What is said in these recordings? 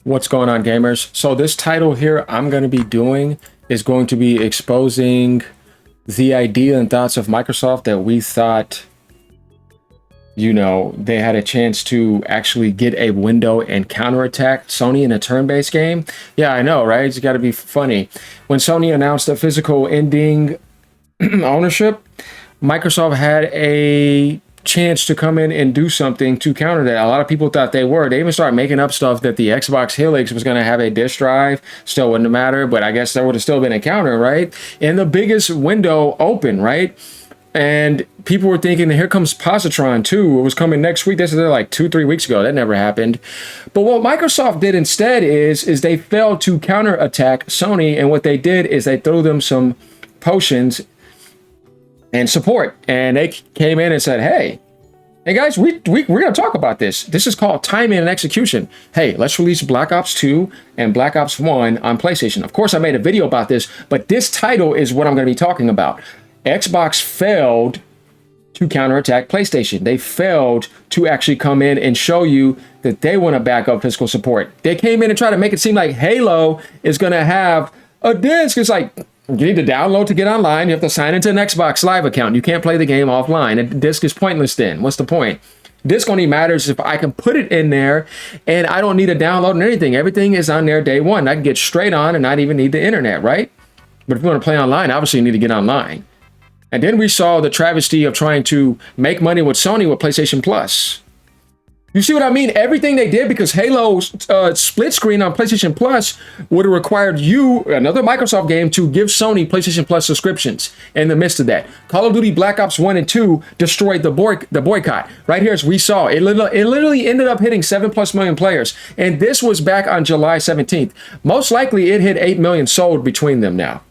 What's going on, gamers? So this title here I'm going to be doing is going to be exposing the idea and thoughts of Microsoft that we thought, you know, they had a chance to actually get a window and counterattack Sony in a turn-based game. Yeah, I know, right? It's got to be funny. When Sony announced a physical ending ownership, Microsoft had a chance to come in and do something to counter that. A lot of people thought they were. They even started making up stuff that the Xbox Helix was going to have a disk drive. Still wouldn't matter, but I guess there would have still been a counter, right? And the biggest window open, right? And people were thinking, here comes Positron 2. It was coming next week. This is like 2-3 weeks ago. That never happened. But what Microsoft did instead is they failed to counterattack Sony. And what they did is they threw them some potions and support. And they came in and said, hey guys, we're going to talk about this. This is called timing and execution. Hey, let's release Black Ops 2 and Black Ops 1 on PlayStation. Of course, I made a video about this, but this title is what I'm going to be talking about. Xbox failed to counterattack PlayStation. They failed to actually come in and show you that they want to back up physical support. They came in and tried to make it seem like Halo is going to have a disc. It's like, you need to download to get online. You have to sign into an Xbox Live account. You can't play the game offline. A disc is pointless then. What's the point? Disc only matters if I can put it in there and I don't need to download or anything. Everything is on there day one. I can get straight on and not even need the internet, right? But if you want to play online, obviously you need to get online. And then we saw the travesty of trying to make money with Sony with PlayStation Plus. You see what I mean? Everything they did, because Halo's split screen on PlayStation Plus would have required you, another Microsoft game, to give Sony PlayStation Plus subscriptions in the midst of that. Call of Duty Black Ops 1 and 2 destroyed the boycott. Right here, as we saw, it literally ended up hitting 7+ million players. And this was back on July 17th. Most likely it hit 8 million sold between them now.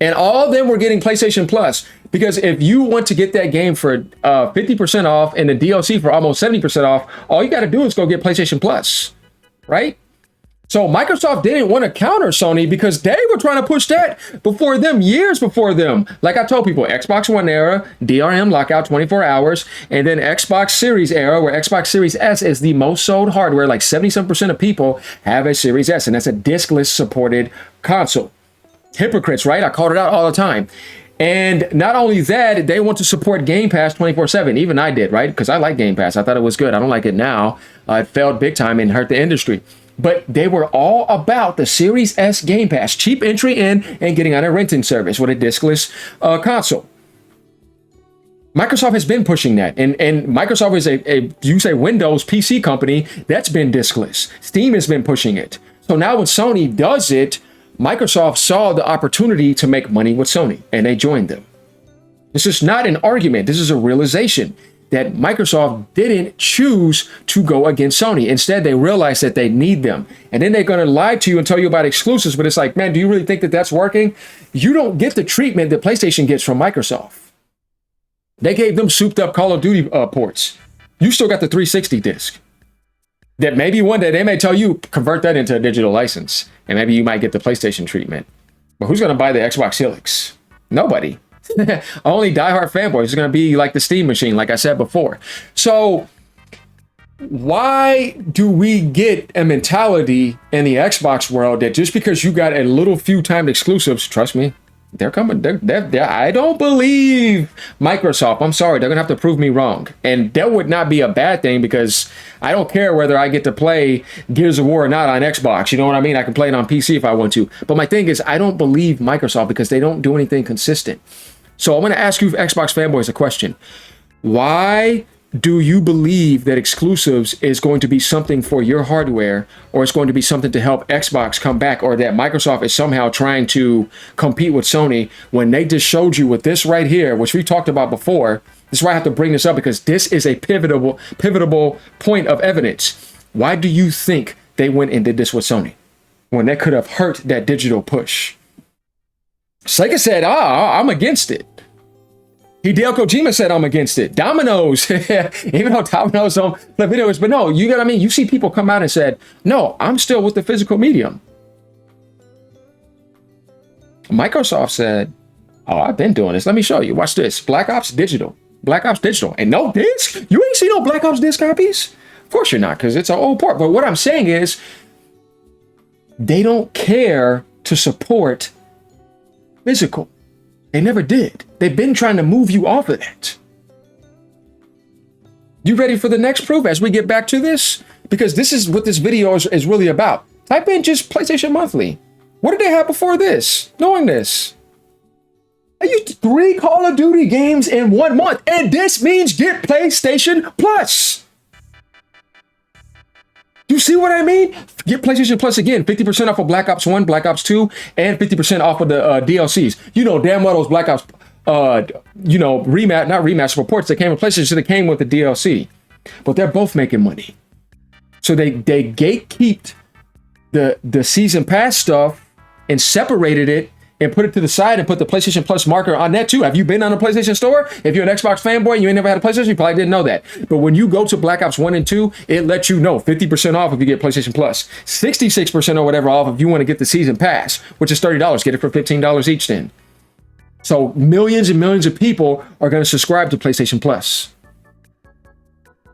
And all of them were getting PlayStation Plus, because if you want to get that game for 50% off and the DLC for almost 70% off, all you got to do is go get PlayStation Plus, right? So Microsoft didn't want to counter Sony because they were trying to push that before them, years before them. Like I told people, Xbox One era, DRM lockout 24 hours, and then Xbox Series era, where Xbox Series S is the most sold hardware. Like 77% of people have a Series S, and that's a diskless supported console. Hypocrites, right? I called it out all the time. And not only that, they want to support Game Pass 24/7. Even I did, right? Because I like Game Pass. I thought it was good. I don't like it now. It failed big time and hurt the industry. But they were all about the Series S Game Pass. Cheap entry in and getting on a renting service with a diskless console. Microsoft has been pushing that. And Microsoft is you say Windows PC company that's been diskless. Steam has been pushing it. So now when Sony does it, Microsoft saw the opportunity to make money with Sony, and they joined them. This is not an argument. This is a realization that Microsoft didn't choose to go against Sony. Instead, they realized that they need them. And then they're going to lie to you and tell you about exclusives. But it's like, man, do you really think that that's working? You don't get the treatment that PlayStation gets from Microsoft. They gave them souped up Call of Duty ports. You still got the 360 disc. That maybe one day they may tell you, convert that into a digital license. And maybe you might get the PlayStation treatment. But who's going to buy the Xbox Helix? Nobody. Only diehard fanboys. It's going to be like the Steam machine, like I said before. So why do we get a mentality in the Xbox world that just because you got a little few timed exclusives, trust me, they're coming. They're, I don't believe Microsoft. I'm sorry. They're going to have to prove me wrong. And that would not be a bad thing, because I don't care whether I get to play Gears of War or not on Xbox. You know what I mean? I can play it on PC if I want to. But my thing is, I don't believe Microsoft because they don't do anything consistent. So I'm going to ask you Xbox fanboys a question. Why do you believe that exclusives is going to be something for your hardware, or it's going to be something to help Xbox come back, or that Microsoft is somehow trying to compete with Sony, when they just showed you with this right here, which we talked about before? This is why I have to bring this up, because this is a pivotal point of evidence. Why do you think they went and did this with Sony when they could have hurt that digital push? Sega said, I'm against it. Hideo Kojima said, I'm against it. Domino's, even though Domino's don't play videos, but no, you got what I mean? You see people come out and said, no, I'm still with the physical medium. Microsoft said, oh, I've been doing this. Let me show you. Watch this. Black Ops Digital. Black Ops Digital. And no disc? You ain't seen no Black Ops disc copies? course you're not, because it's an old port. But what I'm saying is they don't care to support physical. They never did. They've been trying to move you off of that. You ready for the next proof as we get back to this? Because this is what this video is really about. Type in just PlayStation Monthly. What did they have before this? Knowing this. I used 3 Call of Duty games in 1 month, and this means get PlayStation Plus. You see what I mean? Get PlayStation Plus again, 50% off of Black Ops 1, Black Ops 2, and 50% off of the DLCs. You know damn well those Black Ops, not remaster reports that came with PlayStation should have came with the DLC. But they're both making money. So they gatekeeped the season pass stuff and separated it and put it to the side and put the PlayStation Plus marker on that too. Have you been on a PlayStation store? If you're an Xbox fanboy and you ain't never had a PlayStation, you probably didn't know that. But when you go to Black Ops 1 and 2, it lets you know 50% off if you get PlayStation Plus, 66% or whatever off if you want to get the season pass, which is $30. Get it for $15 each then. So millions and millions of people are going to subscribe to PlayStation Plus.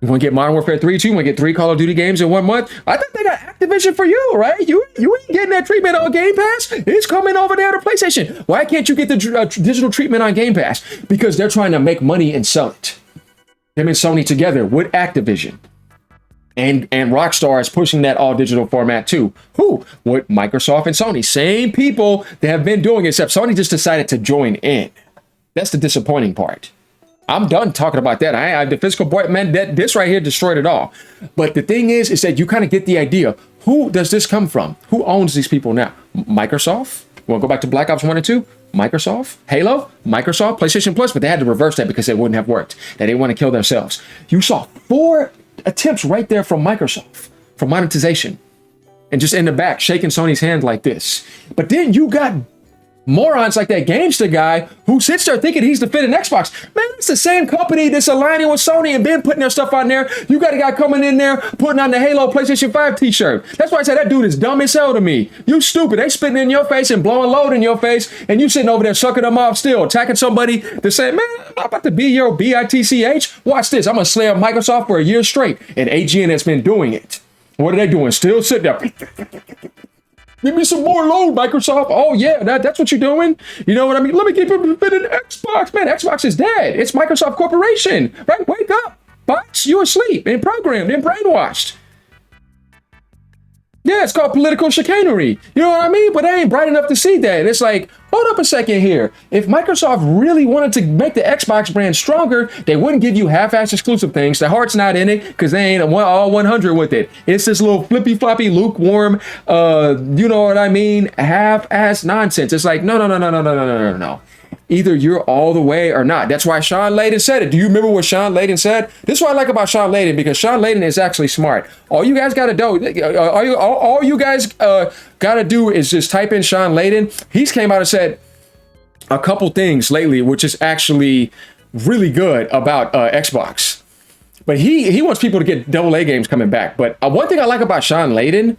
You want to get Modern Warfare 3 too? You want to get 3 Call of Duty games in 1 month? I think they got Activision for you, right? You ain't getting that treatment on Game Pass. It's coming over there to PlayStation. Why can't you get the digital treatment on Game Pass? Because they're trying to make money and sell it. Them and Sony together with Activision. And Rockstar is pushing that all digital format too. Who? With Microsoft and Sony. Same people that have been doing it, except Sony just decided to join in. That's the disappointing part. I'm done talking about that. I the physical boy, man, this right here destroyed it all. But the thing is that you kind of get the idea. Who does this come from? Who owns these people now? Microsoft? You want to go back to Black Ops 1 and 2? Microsoft? Halo? Microsoft? PlayStation Plus? But they had to reverse that because it wouldn't have worked. They didn't want to kill themselves. You saw 4 attempts right there from Microsoft for monetization. And just in the back, shaking Sony's hand like this. But then you got morons like that Gamester guy who sits there thinking he's defending Xbox. Man, it's the same company that's aligning with Sony and been putting their stuff on there. You got a guy coming in there putting on the Halo PlayStation 5 t-shirt. That's why I said that dude is dumb as hell to me. You stupid. They spitting in your face and blowing load in your face, and you sitting over there sucking them off still, attacking somebody to say, man, I'm not about to be your BITCH. Watch this. I'm going to slam Microsoft for a year straight. And AGN has been doing it. What are they doing? Still sitting there. Give me some more load, Microsoft. Oh, yeah, that's what you're doing. You know what I mean? Let me keep it in Xbox. Man, Xbox is dead. It's Microsoft Corporation, right? Wake up. Bots, you're asleep and programmed and brainwashed. Yeah, it's called political chicanery. You know what I mean? But they ain't bright enough to see that. It's like, hold up a second here. If Microsoft really wanted to make the Xbox brand stronger, they wouldn't give you half-ass exclusive things. The heart's not in it because they ain't all 100 with it. It's this little flippy-floppy, lukewarm, you know what I mean, half-ass nonsense. It's like, no. Either you're all the way or not. That's why Sean Layden said it. Do you remember what Sean Layden said? This is what I like about Sean Layden, because Sean Layden is actually smart. All you guys got to do, all you guys got to do is just type in Sean Layden. He's came out and said a couple things lately, which is actually really good about Xbox. But he wants people to get AA games coming back. But one thing I like about Sean Layden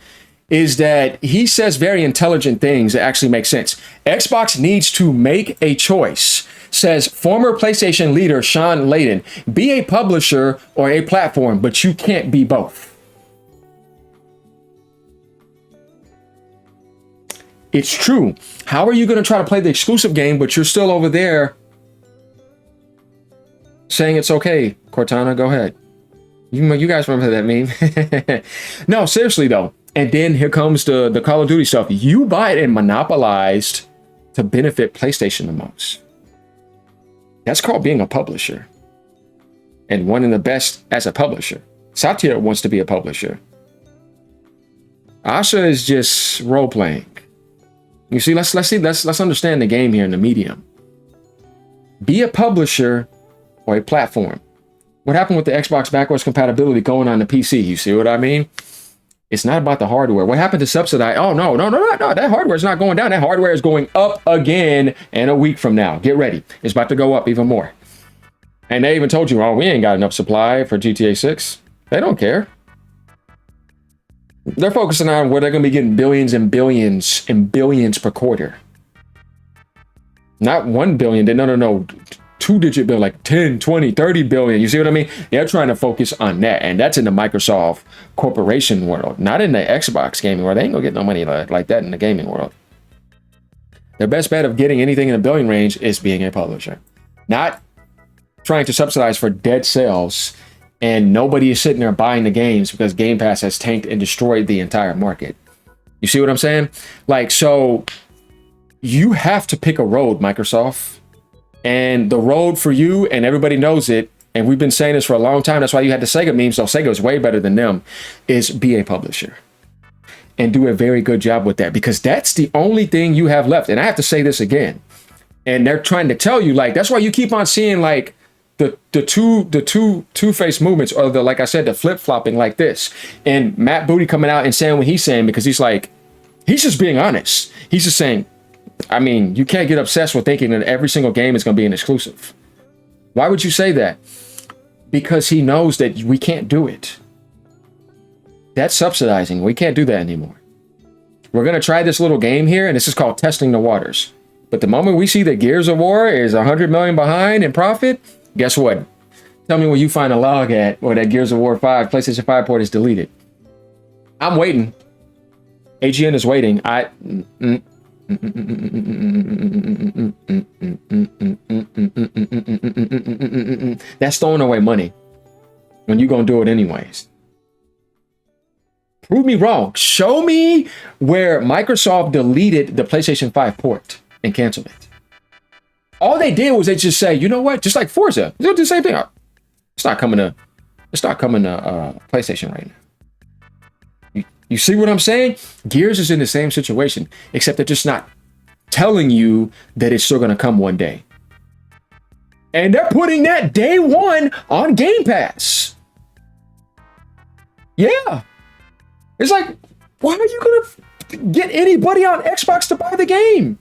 is that he says very intelligent things that actually make sense. Xbox needs to make a choice, says former PlayStation leader Sean Layden. Be a publisher or a platform, but you can't be both. It's true. How are you going to try to play the exclusive game, but you're still over there saying it's okay? Cortana, go ahead. You guys remember that meme? No, seriously though. And then here comes the Call of Duty stuff. You buy it and monopolized to benefit PlayStation the most. That's called being a publisher. And one of the best as a publisher. Satya wants to be a publisher. Asha is just role-playing. You see, let's understand the game here in the medium. Be a publisher or a platform. What happened with the Xbox backwards compatibility going on the PC? You see what I mean? It's not about the hardware. What happened to subsidize? Oh, no. That hardware is not going down. That hardware is going up again in a week from now. Get ready. It's about to go up even more. And they even told you, oh, we ain't got enough supply for GTA 6. They don't care. They're focusing on where they're going to be getting billions and billions and billions per quarter. Not 1 billion. No. two-digit bill, like 10, 20, 30 billion. You see what I mean? They're trying to focus on that. And that's in the Microsoft corporation world, not in the Xbox gaming world. They ain't gonna get no money like that in the gaming world. Their best bet of getting anything in the billion range is being a publisher, not trying to subsidize for dead sales. And nobody is sitting there buying the games because Game Pass has tanked and destroyed the entire market. You see what I'm saying? Like, so you have to pick a road, Microsoft. And the road for you, and everybody knows it, and we've been saying this for a long time, that's why you had the Sega meme, so Sega is way better than them, is be a publisher. And do a very good job with that, because that's the only thing you have left. And I have to say this again. And they're trying to tell you, like, that's why you keep on seeing, like, the two-faced movements, or the, like I said, the flip-flopping like this. And Matt Booty coming out and saying what he's saying, because he's like, he's just being honest. He's just saying, I mean, you can't get obsessed with thinking that every single game is going to be an exclusive. Why would you say that? Because he knows that we can't do it. That's subsidizing. We can't do that anymore. We're going to try this little game here, and this is called testing the waters. But the moment we see that Gears of War is 100 million behind in profit, guess what? Tell me where you find a log at where that Gears of War 5 PlayStation 5 port is deleted. I'm waiting. AGN is waiting. That's throwing away money when you're going to do it anyways. Prove me wrong. Show me where Microsoft deleted the PlayStation 5 port and canceled it. All they did was they just say, you know what? Just like Forza, they do the same thing. It's not coming to PlayStation right now. You see what I'm saying? Gears is in the same situation, except they're just not telling you that it's still going to come one day. And they're putting that day one on Game Pass. Yeah. It's like, why are you going to get anybody on Xbox to buy the game?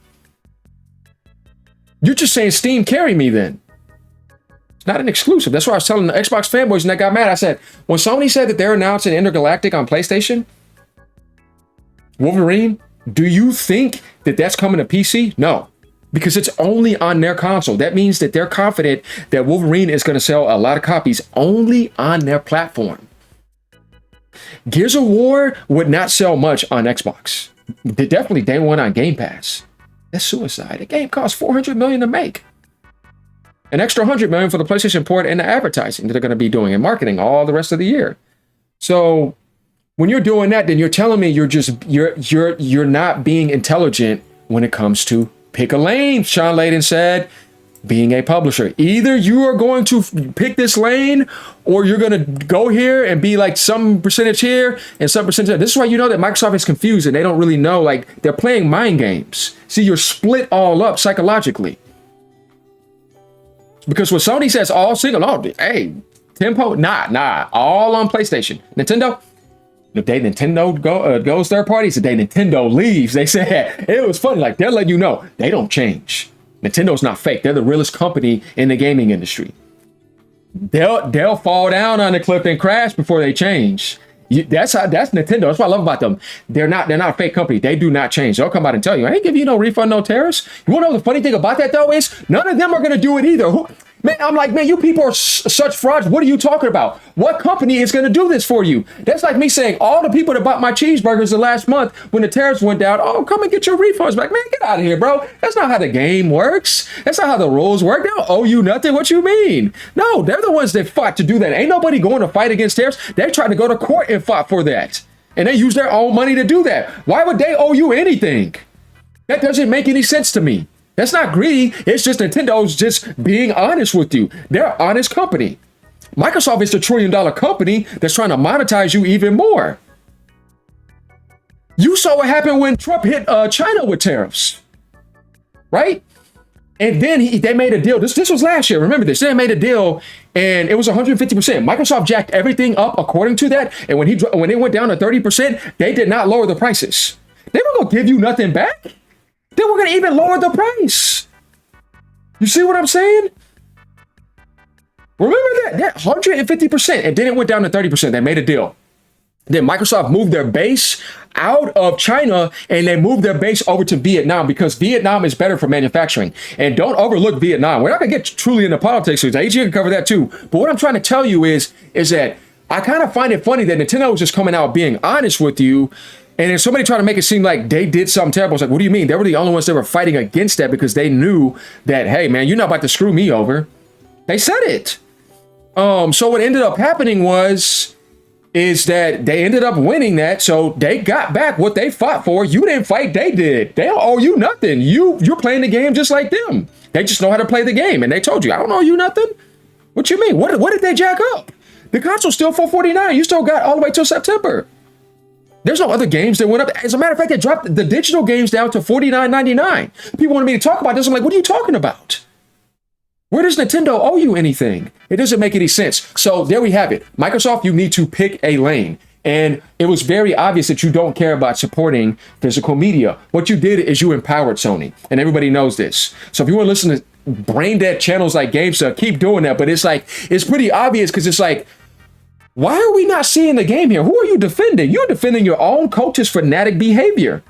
You're just saying Steam carry me then. It's not an exclusive. That's why I was telling the Xbox fanboys and they got mad. I said, when Sony said that they're announcing Intergalactic on PlayStation, Wolverine, do you think that that's coming to PC? No, because it's only on their console. That means that they're confident that Wolverine is going to sell a lot of copies only on their platform. Gears of War would not sell much on Xbox. They definitely day one on Game Pass. That's suicide. The game costs $400 million to make. An extra $100 million for the PlayStation port and the advertising that they're going to be doing and marketing all the rest of the year. So when you're doing that, then you're telling me you're not being intelligent when it comes to pick a lane. Sean Layden said, being a publisher. Either you are going to pick this lane or you're going to go here and be like some percentage here and some percentage there. This is why you know that Microsoft is confused and they don't really know, like they're playing mind games. See, you're split all up psychologically. Because when Sony says all single, oh, hey, Tempo, nah, all on PlayStation. Nintendo, the day Nintendo goes third party, it's the day Nintendo leaves. They said, it was funny, like they're letting you know, they don't change. Nintendo's not fake. They're the realest company in the gaming industry. They'll fall down on the cliff and crash before they change. That's Nintendo. That's what I love about them. They're not a fake company. They do not change. They'll come out and tell you, I ain't giving you no refund, no tariffs. You want to know the funny thing about that though is none of them are going to do it either. Man, I'm like, man, you people are such frauds. What are you talking about? What company is going to do this for you? That's like me saying all the people that bought my cheeseburgers the last month when the tariffs went down, oh, come and get your refunds back. Man, get out of here, bro. That's not how the game works. That's not how the rules work. They don't owe you nothing. What you mean? No, they're the ones that fought to do that. Ain't nobody going to fight against tariffs. They tried to go to court and fought for that. And they used their own money to do that. Why would they owe you anything? That doesn't make any sense to me. That's not greedy. It's just Nintendo's just being honest with you. They're an honest company. Microsoft is the $1 trillion company that's trying to monetize you even more. You saw what happened when Trump hit China with tariffs, right? And then they made a deal. This was last year. Remember this? They made a deal, and it was 150%. Microsoft jacked everything up according to that. And when it went down to 30%, they did not lower the prices. They weren't gonna give you nothing back. They were going to even lower the price. You see what I'm saying? Remember that 150%, and then it went down to 30%. They made a deal. Then Microsoft moved their base out of China and they moved their base over to Vietnam because Vietnam is better for manufacturing. And don't overlook Vietnam. We're not going to get truly into politics. So AG can cover that too. But what I'm trying to tell you is that I kind of find it funny that Nintendo was just coming out being honest with you. And then somebody trying to make it seem like they did something terrible. It's like, what do you mean? They were the only ones that were fighting against that because they knew that, hey, man, you're not about to screw me over. They said it. So what ended up happening is that they ended up winning that. So they got back what they fought for. You didn't fight, they did. They don't owe you nothing. You're playing the game just like them. They just know how to play the game. And they told you, I don't owe you nothing. What you mean? What did they jack up? The console's still $449. You still got all the way till September. There's no other games that went up. As a matter of fact, they dropped the digital games down to $49.99. People wanted me to talk about this. I'm like, what are you talking about? Where does Nintendo owe you anything? It doesn't make any sense. So there we have it. Microsoft, you need to pick a lane. And it was very obvious that you don't care about supporting physical media. What you did is you empowered Sony. And everybody knows this. So if you want to listen to brain dead channels like GameStop, keep doing that. But it's like, it's pretty obvious because it's like, why are we not seeing the game here? Who are you defending? You're defending your own coach's fanatic behavior.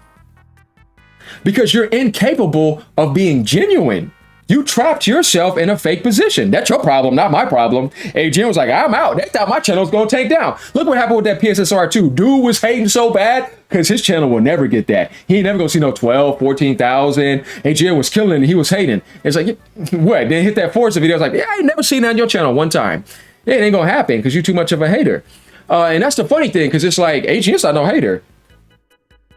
Because you're incapable of being genuine. You trapped yourself in a fake position. That's your problem, not my problem. AGM was like, I'm out. They thought my channel was going to take down. Look what happened with that PSSR 2. Dude was hating so bad because his channel will never get that. He ain't never going to see no 12, 14,000. AGM was killing it. He was hating. It's like, what? Then hit that Forza video. I was like, yeah, I ain't never seen that on your channel one time. It ain't going to happen because you're too much of a hater. And that's the funny thing because it's like, AGM's not no hater.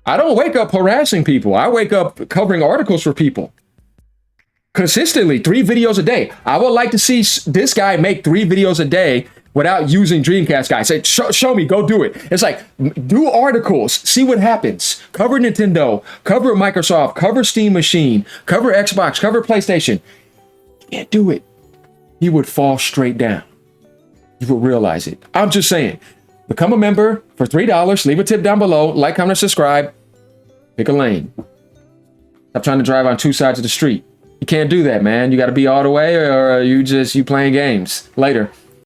I don't wake up harassing people. I wake up covering articles for people. Consistently, 3 videos a day. I would like to see this guy make 3 videos a day without using Dreamcast guy. Say, show me, go do it. It's like, do articles, see what happens. Cover Nintendo, cover Microsoft, cover Steam Machine, cover Xbox, cover PlayStation. You can't do it. He would fall straight down. You will realize it. I'm just saying, become a member for $3. Leave a tip down below. Like, comment, subscribe. Pick a lane. Stop trying to drive on 2 sides of the street. You can't do that, man. You got to be all the way or you playing games. Later.